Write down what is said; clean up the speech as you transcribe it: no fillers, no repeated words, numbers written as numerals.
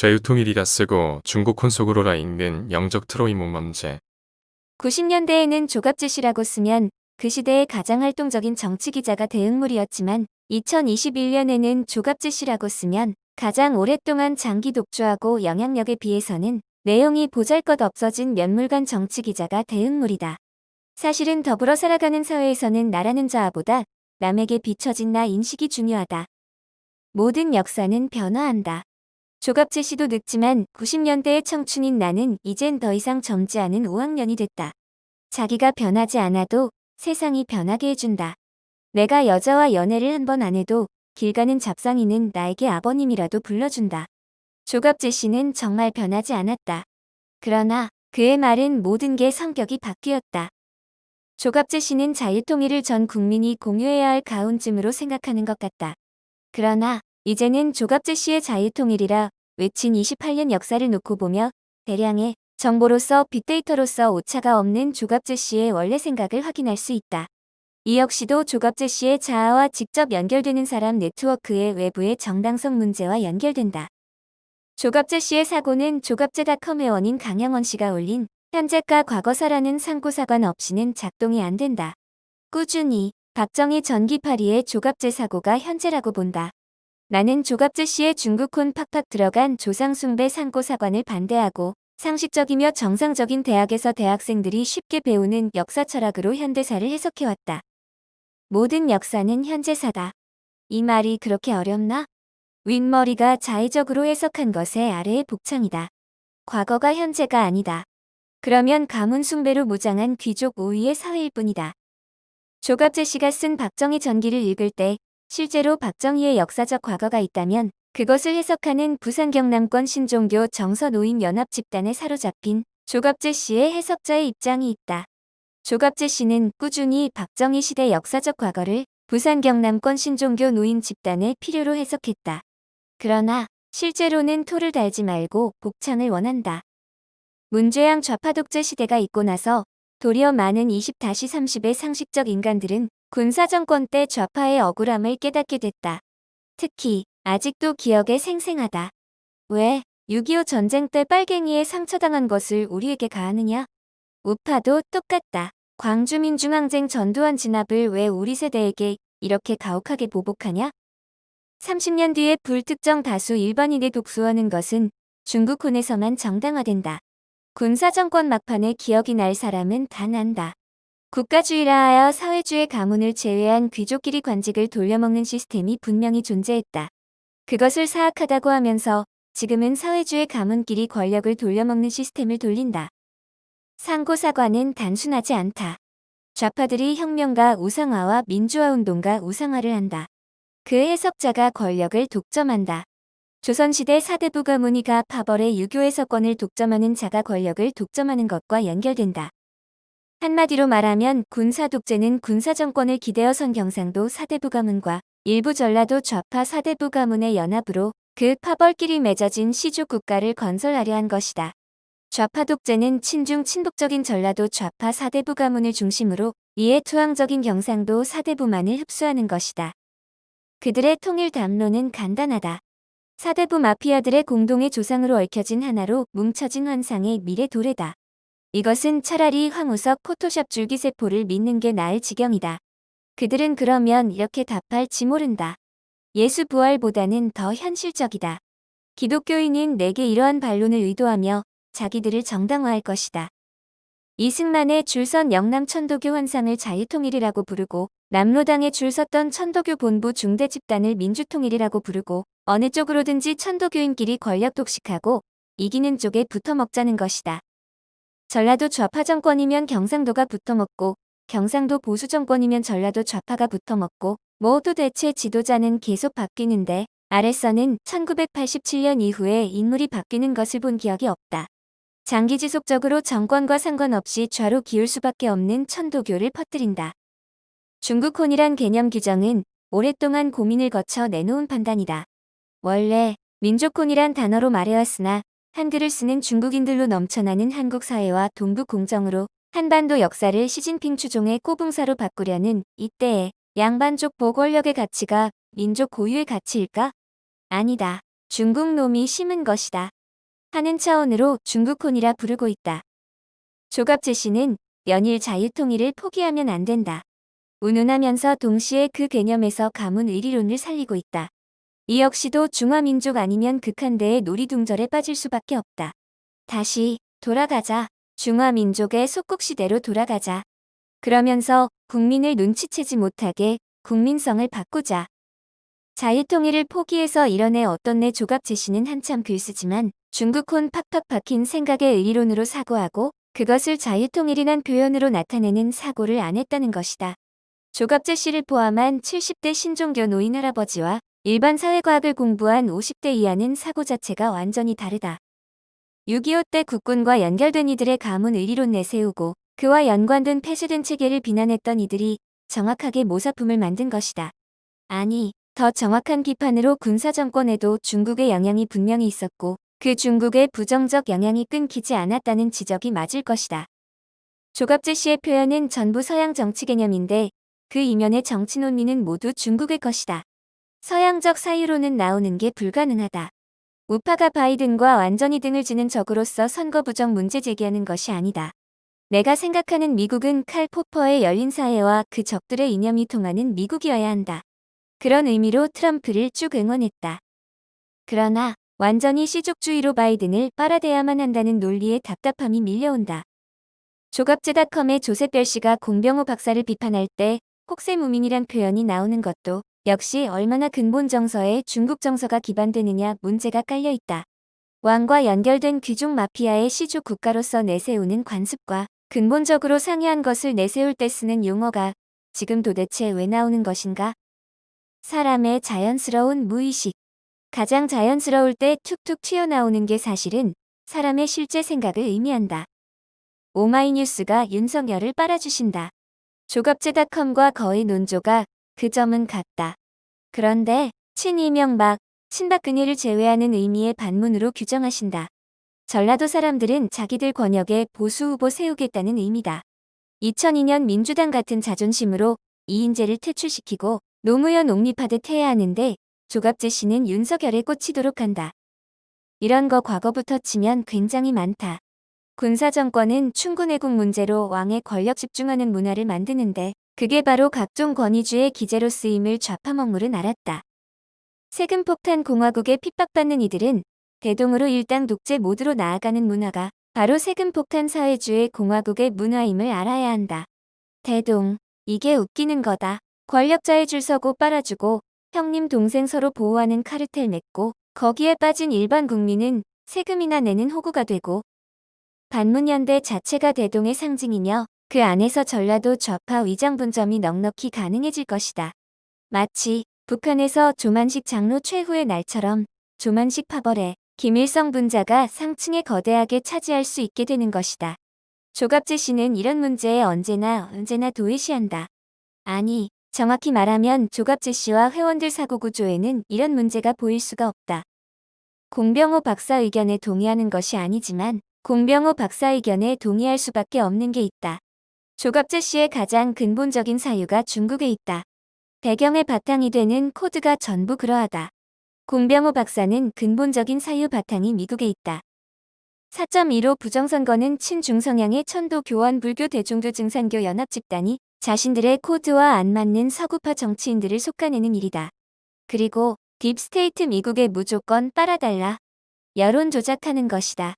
제휴통일이라 쓰고 중국 혼속으로라 읽는 영적 트로이 문제. 90년대에는 조갑제시라고 쓰면 그 시대의 가장 활동적인 정치기자가 대응물이었지만 2021년에는 조갑제시라고 쓰면 가장 오랫동안 장기 독주하고 영향력에 비해서는 내용이 보잘것 없어진 면물관 정치기자가 대응물이다. 사실은 더불어 살아가는 사회에서는 나라는 자아보다 남에게 비춰진 나 인식이 중요하다. 모든 역사는 변화한다. 조갑제시도 늙지만 90년대의 청춘인 나는 이젠 더 이상 젊지 않은 5학년이 됐다. 자기가 변하지 않아도 세상이 변하게 해준다. 내가 여자와 연애를 한 번 안 해도 길 가는 잡상이는 나에게 아버님이라도 불러준다. 조갑제시는 정말 변하지 않았다. 그러나 그의 말은 모든 게 성격이 바뀌었다. 조갑제시는 자유통일을 전 국민이 공유해야 할 가훈쯤으로 생각하는 것 같다. 그러나 이제는 조갑제시의 자유통일이라 외친 28년 역사를 놓고 보며 대량의 정보로서 빅데이터로서 오차가 없는 조갑제시의 원래 생각을 확인할 수 있다. 이 역시도 조갑제시의 자아와 직접 연결되는 사람 네트워크의 외부의 정당성 문제와 연결된다. 조갑제시의 사고는 조갑제닷컴의 원인 강영원 씨가 올린 현재과 과거사라는 상고사관 없이는 작동이 안 된다. 꾸준히 박정희 전기파리의 조갑제 사고가 현재라고 본다. 나는 조갑제시의 중국혼 팍팍 들어간 조상숭배 상고사관을 반대하고 상식적이며 정상적인 대학에서 대학생들이 쉽게 배우는 역사 철학으로 현대사를 해석해왔다. 모든 역사는 현재사다. 이 말이 그렇게 어렵나? 윗머리가 자의적으로 해석한 것의 아래의 복창이다. 과거가 현재가 아니다. 그러면 가문 숭배로 무장한 귀족 5위의 사회일 뿐이다. 조갑제시가 쓴 박정희 전기를 읽을 때 실제로 박정희의 역사적 과거가 있다면 그것을 해석하는 부산 경남권 신종교 정서노임 연합 집단에 사로잡힌 조갑제시의 해석자의 입장이 있다. 조갑제시는 꾸준히 박정희 시대 역사적 과거를 부산 경남권 신종교 노인 집단의 필요로 해석했다. 그러나 실제로는 토를 달지 말고 복창을 원한다. 문죄양 좌파 독재 시대가 있고 나서 도리어 많은 20-30의 상식적 인간들은 군사정권 때 좌파의 억울함을 깨닫게 됐다. 특히 아직도 기억에 생생하다. 왜 6.25 전쟁 때 빨갱이에 상처당한 것을 우리에게 가하느냐? 우파도 똑같다. 광주민중항쟁 전두환 진압을 왜 우리 세대에게 이렇게 가혹하게 보복하냐? 30년 뒤에 불특정 다수 일반인의 독수하는 것은 중국혼에서만 정당화된다. 군사정권 막판에 기억이 날 사람은 다 난다. 국가주의라 하여 사회주의 가문을 제외한 귀족끼리 관직을 돌려먹는 시스템이 분명히 존재했다. 그것을 사악하다고 하면서 지금은 사회주의 가문끼리 권력을 돌려먹는 시스템을 돌린다. 상고사관은 단순하지 않다. 좌파들이 혁명가 우상화와 민주화운동가 우상화를 한다. 그 해석자가 권력을 독점한다. 조선시대 사대부 가문이가 파벌의 유교 해석권을 독점하는 자가 권력을 독점하는 것과 연결된다. 한마디로 말하면 군사독재는 군사정권을 기대어 선 경상도 사대부 가문과 일부 전라도 좌파 사대부 가문의 연합으로 그 파벌끼리 맺어진 시족 국가를 건설하려 한 것이다. 좌파 독재는 친중 친북적인 전라도 좌파 사대부 가문을 중심으로 이에 투항적인 경상도 사대부만을 흡수하는 것이다. 그들의 통일 담론은 간단하다. 사대부 마피아들의 공동의 조상으로 얽혀진 하나로 뭉쳐진 환상의 미래 도래다. 이것은 차라리 황우석 포토샵 줄기세포를 믿는 게 나을 지경이다. 그들은 그러면 이렇게 답할지 모른다. 예수 부활보다는 더 현실적이다. 기독교인은 내게 이러한 반론을 의도하며 자기들을 정당화할 것이다. 이승만의 줄선 영남 천도교 환상을 자유통일이라고 부르고 남로당에 줄 섰던 천도교 본부 중대 집단을 민주통일이라고 부르고 어느 쪽으로든지 천도교인끼리 권력 독식하고 이기는 쪽에 붙어먹자는 것이다. 전라도 좌파 정권이면 경상도가 붙어먹고 경상도 보수 정권이면 전라도 좌파가 붙어먹고 모두 대체 지도자는 계속 바뀌는데 아랫선은 1987년 이후에 인물이 바뀌는 것을 본 기억이 없다. 장기지속적으로 정권과 상관없이 좌로 기울 수밖에 없는 천도교를 퍼뜨린다. 중국혼이란 개념 규정은 오랫동안 고민을 거쳐 내놓은 판단이다. 원래 민족혼이란 단어로 말해왔으나 한글을 쓰는 중국인들로 넘쳐나는 한국 사회와 동북 공정으로 한반도 역사를 시진핑 추종의 꼬붕사로 바꾸려는 이때의 양반족 보권력의 가치가 민족 고유의 가치일까? 아니다. 중국 놈이 심은 것이다 하는 차원으로 중국혼이라 부르고 있다. 조갑제 씨는 연일 자유통일을 포기하면 안 된다. 운운하면서 동시에 그 개념에서 가문 의리론을 살리고 있다. 이 역시도 중화민족 아니면 극한대의 놀이둥절에 빠질 수밖에 없다. 다시 돌아가자. 중화민족의 속국시대로 돌아가자. 그러면서 국민을 눈치채지 못하게 국민성을 바꾸자. 자유통일을 포기해서 이런 어떤 조갑제 씨는 한참 글쓰지만 중국혼 팍팍 박힌 생각의 의리론으로 사고하고 그것을 자유통일이란 표현으로 나타내는 사고를 안 했다는 것이다. 조갑제 씨를 포함한 70대 신종교 노인 할아버지와 일반 사회과학을 공부한 50대 이하는 사고 자체가 완전히 다르다. 6.25 때 국군과 연결된 이들의 가문 의리론 내세우고 그와 연관된 폐쇄된 체계를 비난했던 이들이 정확하게 모사품을 만든 것이다. 아니, 더 정확한 비판으로 군사정권에도 중국의 영향이 분명히 있었고 그 중국의 부정적 영향이 끊기지 않았다는 지적이 맞을 것이다. 조갑제 씨의 표현은 전부 서양 정치 개념인데 그 이면의 정치 논리는 모두 중국의 것이다. 서양적 사유로는 나오는 게 불가능하다. 우파가 바이든과 완전히 등을 지는 적으로서 선거 부정 문제 제기하는 것이 아니다. 내가 생각하는 미국은 칼 포퍼의 열린 사회와 그 적들의 이념이 통하는 미국이어야 한다. 그런 의미로 트럼프를 쭉 응원했다. 그러나 완전히 시족주의로 바이든을 빨아대야만 한다는 논리에 답답함이 밀려온다. 조갑제닷컴의 조셉별 씨가 공병호 박사를 비판할 때 혹세무민이란 표현이 나오는 것도 역시 얼마나 근본 정서에 중국 정서가 기반되느냐 문제가 깔려있다. 왕과 연결된 귀족 마피아의 시족 국가로서 내세우는 관습과 근본적으로 상이한 것을 내세울 때 쓰는 용어가 지금 도대체 왜 나오는 것인가? 사람의 자연스러운 무의식. 가장 자연스러울 때 툭툭 튀어나오는 게 사실은 사람의 실제 생각을 의미한다. 오마이뉴스가 윤석열을 빨아주신다. 조갑제닷컴과 거의 논조가 그 점은 같다. 그런데 친이명박, 친박근혜를 제외하는 의미의 반문으로 규정하신다. 전라도 사람들은 자기들 권역에 보수 후보 세우겠다는 의미다. 2002년 민주당 같은 자존심으로 이인재를 퇴출시키고 노무현 옹립하듯 해야 하는데 조갑제 씨는 윤석열에 꽂히도록 한다. 이런 거 과거부터 치면 굉장히 많다. 군사정권은 충군애국 문제로 왕의 권력 집중하는 문화를 만드는데 그게 바로 각종 권위주의 기제로 쓰임을 좌파 먹물은 알았다. 세금 폭탄 공화국에 핍박받는 이들은 대동으로 일당 독재 모드로 나아가는 문화가 바로 세금 폭탄 사회주의 공화국의 문화임을 알아야 한다. 대동, 이게 웃기는 거다. 권력자의 줄 서고 빨아주고 형님 동생 서로 보호하는 카르텔 맺고 거기에 빠진 일반 국민은 세금이나 내는 호구가 되고 반문연대 자체가 대동의 상징이며 그 안에서 전라도 좌파 위장 분점이 넉넉히 가능해질 것이다. 마치 북한에서 조만식 장로 최후의 날처럼 조만식 파벌에 김일성 분자가 상층에 거대하게 차지할 수 있게 되는 것이다. 조갑제 씨는 이런 문제에 언제나 도외시한다. 아니, 정확히 말하면 조갑제 씨와 회원들 사고구조에는 이런 문제가 보일 수가 없다. 공병호 박사 의견에 동의하는 것이 아니지만 공병호 박사 의견에 동의할 수밖에 없는 게 있다. 조갑제 씨의 가장 근본적인 사유가 중국에 있다. 배경의 바탕이 되는 코드가 전부 그러하다. 공병호 박사는 근본적인 사유 바탕이 미국에 있다. 4.15 부정선거는 친중성향의 천도 교원 불교 대종교 증산교 연합 집단이 자신들의 코드와 안 맞는 서구파 정치인들을 솎아내는 일이다. 그리고 딥스테이트 미국에 무조건 빨아달라. 여론 조작하는 것이다.